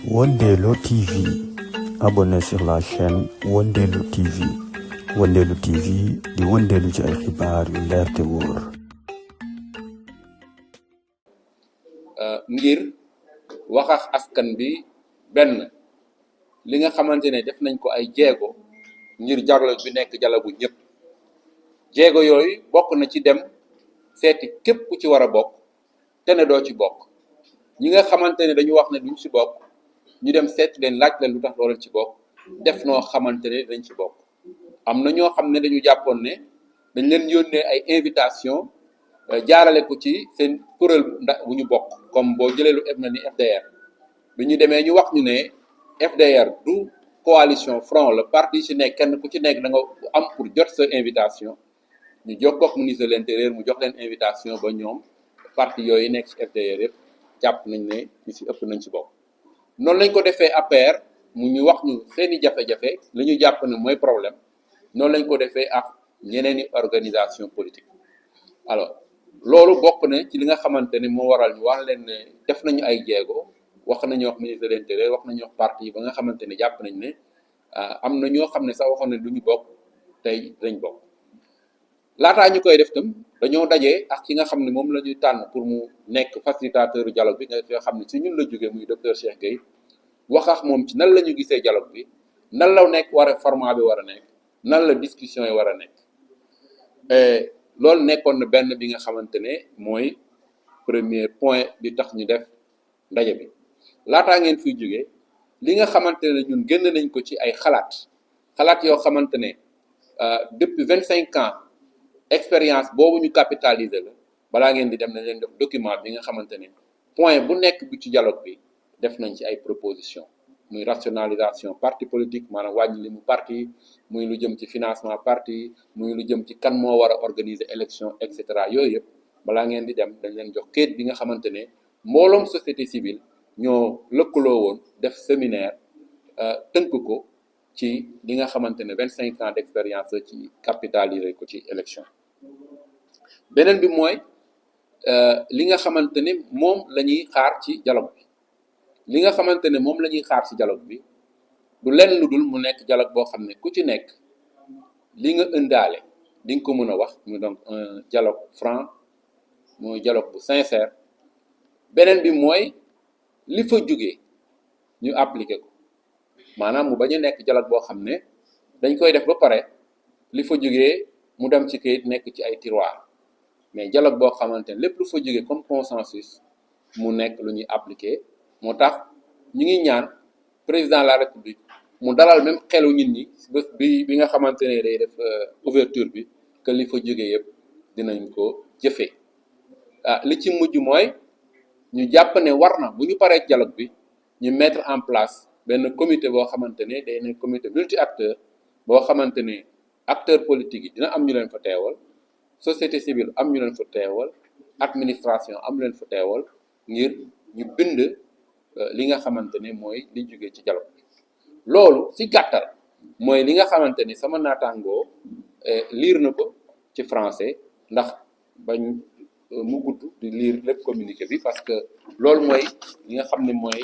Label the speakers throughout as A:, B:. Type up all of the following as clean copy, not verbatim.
A: Wondelo TV. Abonnez sur la chaîne Wondelo TV. Wondelo TV di wondelu ci ay xibaar yu leer te wóor.
B: ngir wax ak askan bi benn li nga xamante ne def nañ ko ay jéego ngir dialogue bi nekk dialogue bu ñëpp jéego yooyu bokk na ci dem seeti képp ku ci war a bokk te ne doo ci bokk ñi nga xamante ne dañu wax ne duñ ci bokk ñu dem seeti leen laaj leen lu tax doo leen ci bokk def noo xamante ne dañ ci bokk. am na ñoo xam ne dañu jàppoon ne dañ leen yónnee ay invitation jaarale ko ci seen kuréel bu ñu bokk comme boo jëlee lu na ni FDR bi ñu demee ñu wax ñu ne FDR du coalition front le parti ci nekk kenn ku ci nekk da nga am pour jot sa invitation ñu jokkoo ak ministre de l'intérieur mu jox leen invitation ba ñoom parti yooyu nekk ci FDR yëpp jàpp nañ ne ñu ci ëpp nañ ci bokk. noonu lañ ko defee APR mu ñu wax ñu seeni jafe-jafe li ñu jàpp ne mooy problème noonu lañ ko defee ak ñeneen i organisation politique. alors loolu bokk na ci li nga xamante ne moo waral ñu wax leen ne def nañu ay jéego wax nañu wax ministre de l'intérieur wax nañu wax parti ba nga xamante ne jàpp nañ ne am na ñoo xam ne sax waxoon ne du ñu bokk tey dañ bokk. laataa ñu koy def tam dañoo dajee ak ki nga xam ne moom la ñuy tànn pour mu nekk facilitateur dialogue bi nga xam ne ci ñun la jógee muy docteur Cheikh Gueye wax ak moom ci nan la ñu gisee dialogue bi nan la nekk war a format bi war a nekk nan la discussion yi war a nekk. loolu nekkoon na benn bi nga xamante ne mooy premier point bi tax ñu def ndaje bi laataa ngeen fiy jógee li nga xamante ne ñun génn nañ ko ci ay xalaat yoo xamante ne depuis 25 ans expérience boobu ñu capitaliser la balaa ngeen di dem nañ leen def document bi nga xamante ne point bu nekk bi ci dialogue bi def nañ ci ay proposition muy rationalisation parti politique maanaam wàññi li mu parti muy lu jëm ci financement parti muy lu jëm ci kan moo war a organiser élection et cetera yooyu yëpp balaa ngeen di dem dañ leen jox kayit bi nga xamante ne mbooloom société civile ñoo lëkkaloo woon def séminaire tënk ko ci li nga xamante ne 25 ans d'expérience ci capitaliser ko ci élection. beneen bi mooy li nga xamante ne moom la ñuy xaar ci dialogue bi li nga xamante ne moom la ñuy xaar ci dialogue bi du lenn lu dul mu nekk dialogue boo xam ne ku ci nekk li nga ëndaale di nga ko mën a wax mu donc un dialogue franc mooy dialogue bu sincère. beneen bi mooy li fa jógee ñu appliquer ko maanaam mu bañ a nekk dialogue boo xam ne dañ koy def ba pare li fa jógee mu dem ci kayit nekk ci ay tiroir mais dialogue boo xamante ne lépp lu fa jógee comme consensus mu nekk lu ñuy appliquer. moo tax ñu ngi ñaan président de la république mu dalal même xelu nit ñi bés bi nga xamante ne day def ouverture bi que li fa jógee yëpp dinañ ko jëfee. li ci mujj mooy ñu jàpp ne war na bu ñu paree dialogue bi ñu mettre en place benn comité boo xamante ne day nekk comité multi acteur boo xamante ne acteur politique yi dina am ñu leen fa teewal société civile am ñu leen fa teewal administration am leen fa teewal ngir ñu bind li nga xamante ne mooy li jógee ci dialogue bi. loolu ci gàttal mooy li nga xamante ni sama naataangoo lire na ko ci français ndax bañ mu gudd di lire lépp communiqué bi parce que loolu mooy li nga xam ne mooy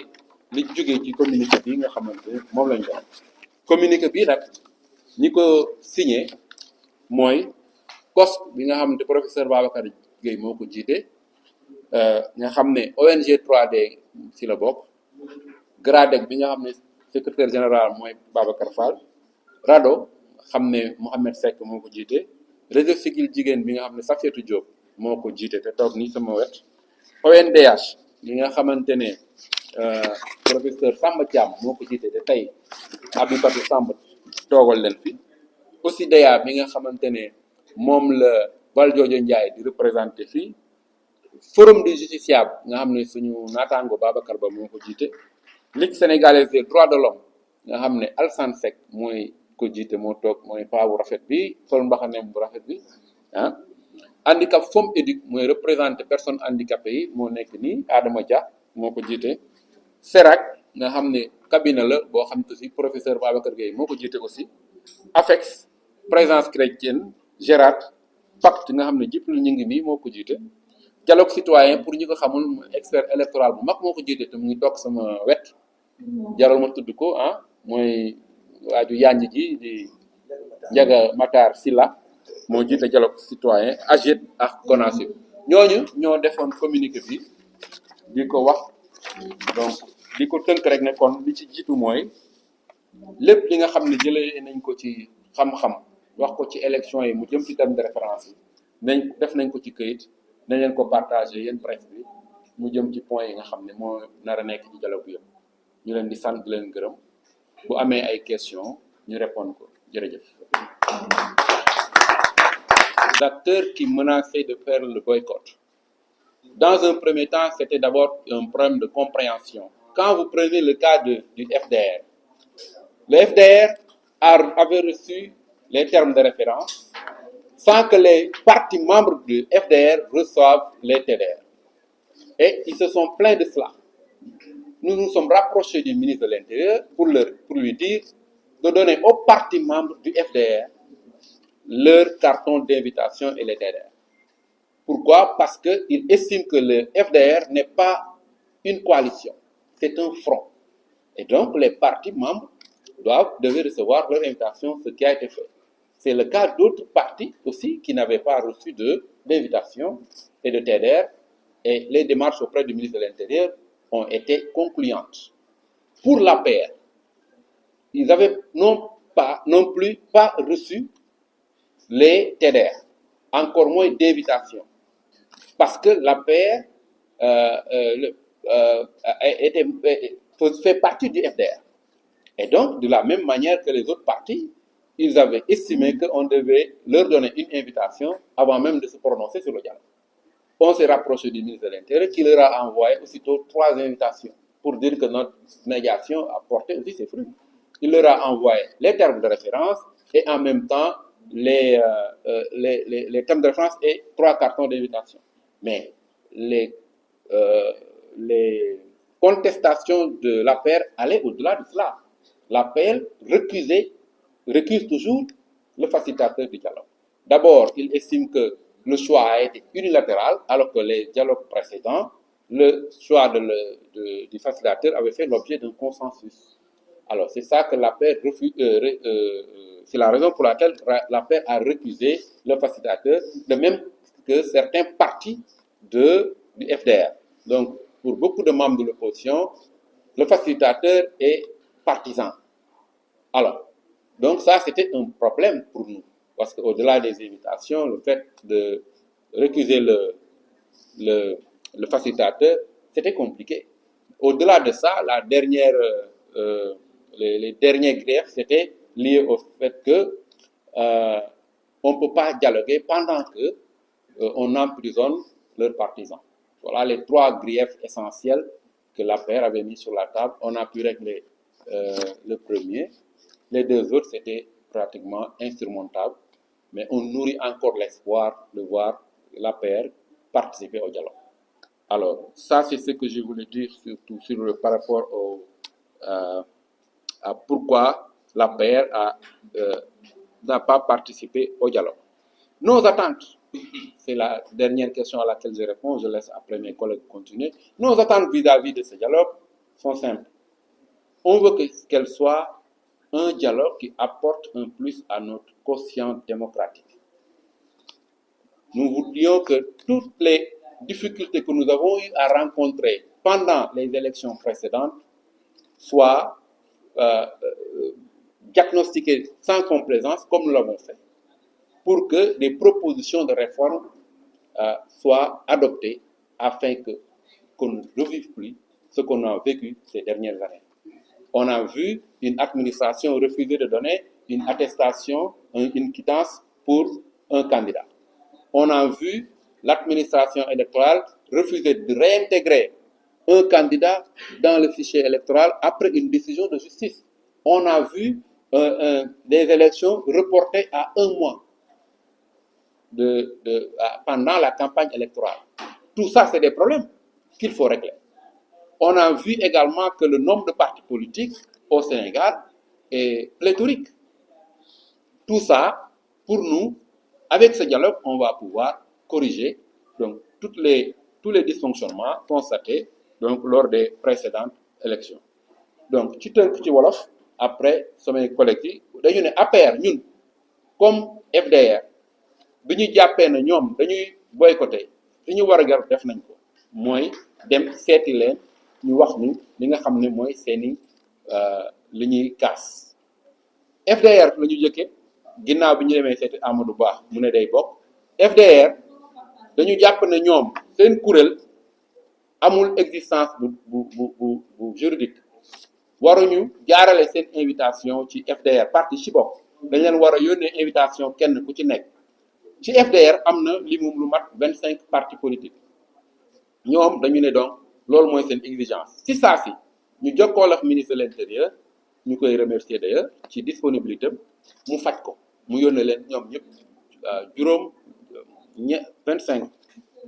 B: li jógee ci communiqué bi nga xamante ne moom lañ ko am. communiqué bi nag ñi ko signé mooy COS bi nga xam ne professeur Babacar Gueye moo ko jiite nga xam ne ONG 3D ci la bokk GRADEC bi nga xam ne secrétaire général mooy Babacar Fall RADDHO xam ne Mohamed Seck moo ko jiite réseau Siggil Jigéen bi nga xam ne Safiatou Diop moo ko jiite te toog nii sama wet ONDH bi nga xamante ne professeur Samba Thiam moo ko jiite te tey Abibatou Samb toogal leen fi OSIDEA bi nga xamante ne moom la Valdiodio Ndiaye di représenté fii forum du justiciable nga xam ne suñu naataango Babacar Ba moo ko jiite Ligue sénégalaise des droits de l'homme nga xam ne Alassane Seck mooy ko jiite moo toog mooy paa bu rafet bi sol mbaxaneem bu rafet bi handicap Femme Éduc mooy représenté personnes handicapées yi moo nekk nii Adama Dia moo ko jiite SERAC nga xam ne cabinet la boo xam te si professeur Babacar Gueye moo ko jiite aussi AFEX présence chrétienne Gérard Pacte nga xam ne Djibril ñu ngi nii moo ko jiite dialogue citoyen pour ñi ko xamul expert électoral bu mag moo ko jiite te mu ngi toog sama wet jaral ma tudd ko ah mooy waaju yanj ji di Njaga Matar Silla moo jiite dialogue citoyen AGET ak CONACYT ñooñu ñoo defoon communiqué bi di ko wax donc di ko tënk rek ne kon li ci jiitu mooy lépp li nga xam ne jëlee nañ ko ci xam-xam wax ko ci élection yi mu jëm ci terme de référence yi def nañ ko ci këyit nañ leen ko partagé yéen presse bi mu jëm ci point yi nga xam ne moo nar a nekk ci dialogue bi yëpp ñu leen di sant di leen gërëm bu amee ay questions ñu répondre ko jërëjëf. Les acteurs qui menaçaient de faire le boycott. Dans un premier temps, c'était d'abord un problème de compréhension. Quand vous prenez le cas du FDR, le FDR avait reçu les termes de référence sans que les partis membres du FDR reçoivent les TDR. Et ils se sont plaints de cela. Nous nous sommes rapprochés du ministre de l'Intérieur pour lui dire de donner aux partis membres du FDR leur carton d'invitation et les TDR. Pourquoi? Parce qu'ils estiment que le FDR n'est pas une coalition, c'est un front. Et donc les partis membres devaient recevoir leur invitation, ce qui a été fait. C'est le cas d'autres partis aussi qui n'avaient pas reçu d'invitation et de TDR, et les démarches auprès du ministre de l'Intérieur ont été concluantes. Pour l'APR, ils avaient non plus pas reçu les TDR, encore moins d'invitation, parce que l'APR fait partie du FDR. Et donc, de la même manière que les autres partis, ils avaient estimé qu'on devait leur donner une invitation avant même de se prononcer sur le dialogue. On s'est rapproché du ministre de l'Intérieur qui leur a envoyé aussitôt 3 invitations pour dire que notre médiation a porté aussi ses fruits. Il leur a envoyé les termes de référence et en même temps les termes de référence et 3 cartons d'invitation. Mais les contestations de l'APR allaient au-delà de cela. L'APR recuse toujours le facilitateur du dialogue. D'abord, il estime que le choix a été unilatéral, alors que les dialogues précédents, le choix du facilitateur avait fait l'objet d'un consensus. Alors, c'est ça que l'APR c'est la raison pour laquelle l'APR a recusé le facilitateur, de même que certains partis du FDR. Donc, pour beaucoup de membres de l'opposition, le facilitateur est partisan. Alors, donc ça, c'était un problème pour nous. Parce qu'au-delà des invitations, le fait de recuser le facilitateur, c'était compliqué. Au-delà de ça, les derniers griefs, c'était lié au fait que on ne peut pas dialoguer pendant que on emprisonne leurs partisans. Voilà les 3 griefs essentiels que l'APR avait mis sur la table. On a pu régler le premier. Les 2 autres, c'était pratiquement insurmontable. Mais on nourrit encore l'espoir de voir l'APR participer au dialogue. Alors, ça, c'est ce que je voulais dire surtout par rapport à pourquoi l'APR n'a pas participé au dialogue. Nos attentes, c'est la dernière question à laquelle je réponds, je laisse après mes collègues continuer. Nos attentes vis-à-vis de ce dialogue sont simples. On veut qu'elle soit un dialogue qui apporte un plus à notre quotient démocratique. Nous voulions que toutes les difficultés que nous avons eu à rencontrer pendant les élections précédentes soient diagnostiquées sans complaisance, comme nous l'avons fait, pour que des propositions de réforme soient adoptées afin qu'on ne revive plus ce qu'on a vécu ces dernières années. On a vu une administration refuser de donner une attestation, une quittance pour un candidat. On a vu l'administration électorale refuser de réintégrer un candidat dans le fichier électoral après une décision de justice. On a vu des élections reportées à 1 mois pendant la campagne électorale. Tout ça, c'est des problèmes qu'il faut régler. On a vu également que le nombre de partis politiques au Sénégal est pléthorique. Tout ça, pour nous, avec ce dialogue, on va pouvoir corriger donc, tous les dysfonctionnements constatés donc, lors des précédentes élections. donc ci tënk ci wolof après samay collègues yi dañu ne APR ñun comme FDR bi ñu jàppee ne ñoom dañuy boycotté li ñu war a gar def nañ ko mooy dem seeti leen ñu wax ñu li nga xam ne mooy seeni li ñuy kaas FDR la ñu jëkke ginnaaw bi ñu demee seeti Amadou Ba mu ne day bokk FDR dañu jàpp ne ñoom seen kuréel amul existence bu juridique waruñu jaarale seen invitation ci FDR parti ci bopp dañ leen war a yónnee invitation kenn ku ci nekk ci FDR am na limum lu mat 25 partis politiques ñoom dañu ne donc loolu mooy seen exigence ci saa si ñu jokkoo ak ministre de l'intérieur ñu koy remercier d'ailleurs ci disponibilité mu faj ko mu yónnee leen ñoom ñëpp juróom 25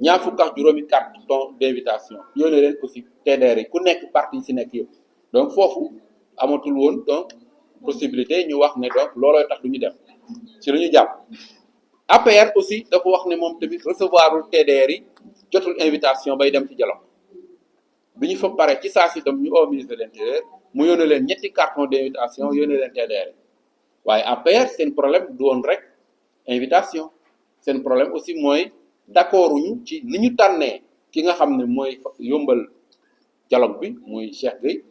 B: ñaar fukk ak juróomi carton d'invitation yónnee leen aussi TDR yi ku nekk parti yi si nekk yëpp donc foofu amatul woon donc possibilité ñu wax ne donc loolooy tax du ñu dem ci la ñu jàpp APR aussi dafa wax ne moom tamit recevoirul TDR yi jotul invitation bay dem ci dialogue bi ñu fa pare ci saa si itam ñu au ministre de l'intérieur mu yónnee leen ñetti carton d'invitation yónnee leen TDR yi waaye APR seen problème du woon rek invitation seen problème aussi mooy d'accord uñu ci ni ñu tànnee ki nga xam ne mooy yombal dialogue bi muy Cheikh Gueye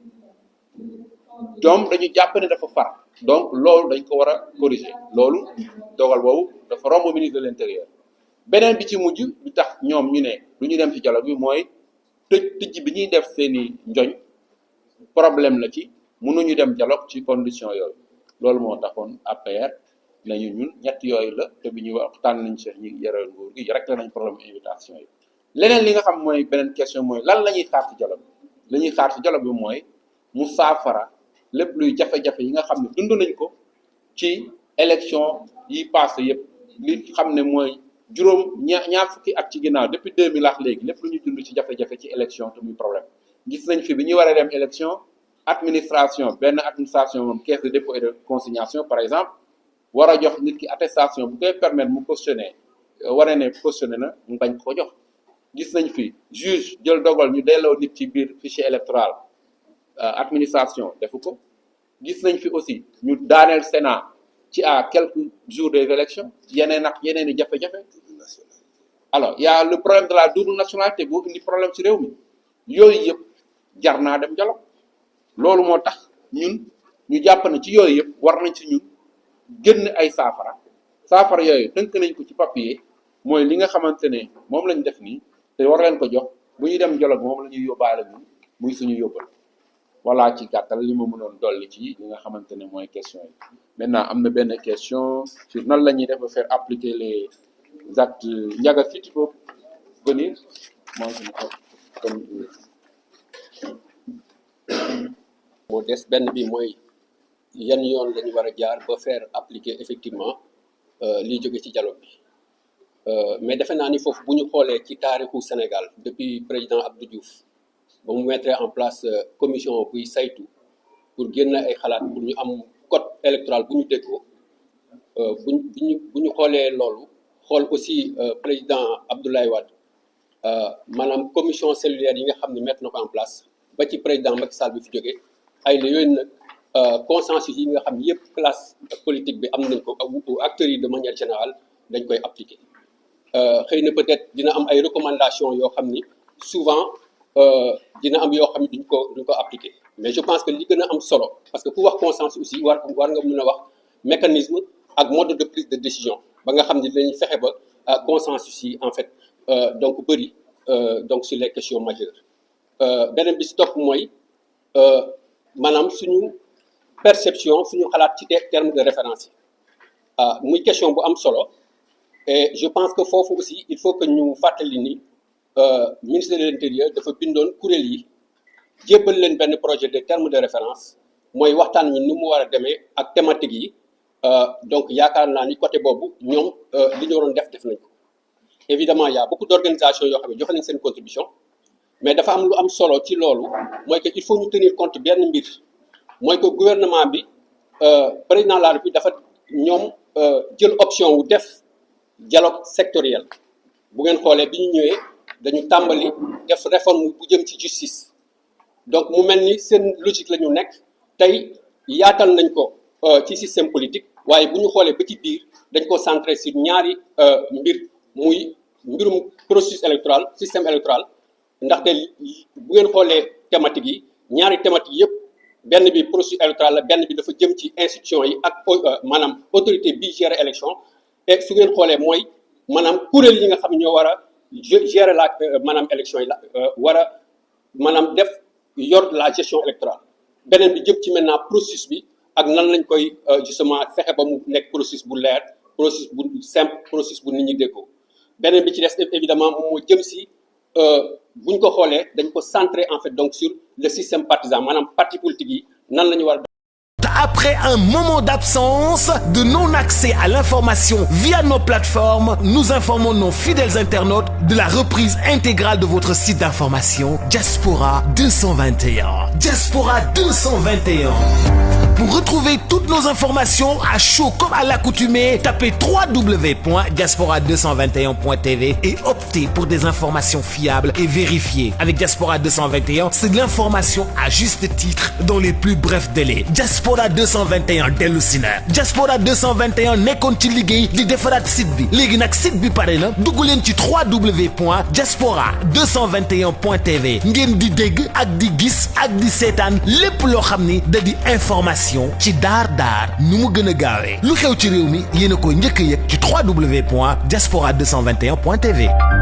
B: ñoom dañu jàpp ne dafa far donc loolu dañ ko war a corriger loolu dogal boobu dafa romb ministre de l'intérieur beneen bi ci mujj bi tax ñoom ñu ne du ñu dem ci dialogue bi mooy tëj bi ñuy def seeni njoñ problème la ci mënuñu dem dialogue ci condition yooyu loolu moo taxoon APR nañu ñun ñett yooyu la te bi ñuy wax tànn nañ Cheikh ñi yore nguur gi rek nañ problème invitation yi leneen li nga xam mooy beneen question mooy lan la ñuy xaar ci dialogue bi la ñuy xaar ci dialogue bi mooy mu saafara lépp luy jafe-jafe yi nga xam ne dund nañ ko ci élection yi passé yëpp li xam ne mooy juróom ñaar fukki at ci ginnaaw depuis 2000 ak léegi lépp lu ñu dund ci jafe-jafe ci élection te muy problème gis nañ fi bi ñu war a dem élection administration benn administration moom caisse de dépôt et de consignation par exemple war a jox nit ki attestation bu koy permettre mu cautionner wane ne cautionné na mu bañ ko jox gis nañ fi juge jël dogal ñu delloo nit ci biir fichier électoral administration defu ko gis nañ fi aussi ñu daaneel Sénat ci à quelques jours des élections yeneen ak yeneen i jafe-jafe alors il y a le problème de la double nationalité boo indi problème ci réew mi yooyu yëpp jar naa dem dialogue loolu moo tax ñun ñu jàpp ne ci yooyu yëpp war nañ ci ñun génn ay saafara yooyu tënk nañ ko ci papier mooy li nga xamante ne moom lañ def nii te war leen ko jox bu ñuy dem dialogue moom la ñuy yóbbaale ñun muy suñu yóbbal voilà ci gàttal li ma mënoon dolli ci li nga xamante ne mooy question yi maintenant am na benn question sur nan la ñuy def ba faire appliquer les actes Ndiaga si tu peux venir moi je comme
C: moo des benn bi mooy yan yoon lañu war a jaar ba faire appliquer effectivement liy jóge ci dialogue bi mais defe naa ni foofu bu ñu xoolee ci taarixu Sénégal depuis président Abdou Diouf ba mu mettre en place commission buy saytu pour génn ay xalaat pour ñu am code électoral bu ñu déggoo bu ñu xoolee loolu xool aussi président Abdoulaye Wade maanaam commission cellulaire yi nga xam ne mettre na ko en place ba ci président Macky Sall bi fi jógee ay la yooyu nag consensus yi nga xam ne yëpp classe politique bi am nañ ko acteurs yi de manière générale dañ koy appliquer xëy na peut-être dina am ay recommandations yoo xam ni souvent dina am yoo xam ne duñ ko appliquer mais je pense que li gën a am solo parce que ku wax consensus aussi war nga mën a wax mécanisme ak mode de prise de décision ba nga xam ne dañuy fexe ba consensus yi en fait donc bëri donc sur les questions majeures beneen bi si topp mooy maanaam suñu perception suñu xalaat ci terme de référence yi muy question bu am solo et je pense que foofu aussi il faut que ñu fàttali ni ministre de l'intérieur dafa bindoon kuréel yi jébbal leen benn projet de terme de référence mooy waxtaan wi ni mu war a demee ak thématique yi donc yaakaar naa ni côté boobu ñoom li ñu waroon def nañ ko évidemment il y a beaucoup d'organisations yoo xam ne joxe nañ seen contribution mais dafa am lu am solo ci loolu mooy que il faut ñu tenir compte benn mbir mooy que gouvernement bi président de la République dafa ñoom jël option wu def dialogue sectoriel bu ngeen xoolee bi ñu ñëwee dañu tàmbali def réforme bu jëm ci justice donc mu mel ni seen logique la ñu nekk tey yaatal nañ ko ci système politique waaye bu ñu xoolee ba ci biir dañ ko centré sur ñaari mbir muy mbirum processus électoral système électoral ndaxte bu ngeen xoolee thématique yi ñaari thématique yëpp benn bi processus électoral la benn bi dafa jëm ci institution yi ak maanaam autorité bi gérer élection et su ngeen xoolee mooy maanaam kuréel yi nga xam ne ñoo war a gérer la maanaam élection yi la war a maanaam def yor la gestion électorale beneen bi jëm ci maintenant processus bi ak nan lañ koy justement fexe ba mu nekk processus bu leer processus bu simple processus bu nit ñi déggoo beneen bi ci des évidemment moom moo jëm si bu ñu ko xoolee dañ ko centré en fait donc sur le système partisan maanaam parti politique yi nan la ñu war a.
D: Après un moment d'absence, de non-accès à l'information via nos plateformes, nous informons nos fidèles internautes de la reprise intégrale de votre site d'information Diaspora 221. Diaspora 221. Pour retrouver toutes nos informations à chaud comme à l'accoutumée, tapez www.diaspora221.tv et optez pour des informations fiables et vérifiées. Avec Diaspora 221, c'est de l'information à juste titre dans les plus brefs délais. Diaspora 221 dellu si na Diaspora 221 nekkoon ci liggéey di defaraat site bi léegi nag site bi pare na dugg leen ci www.diaspora221.tv ngeen di dégg ak di gis ak di seetaan lépp loo xam ni da di information ci daar nu mu gën a gaawee lu xew ci réew mi yéen a ko njëkk a yëg ci www.diaspora221.tv.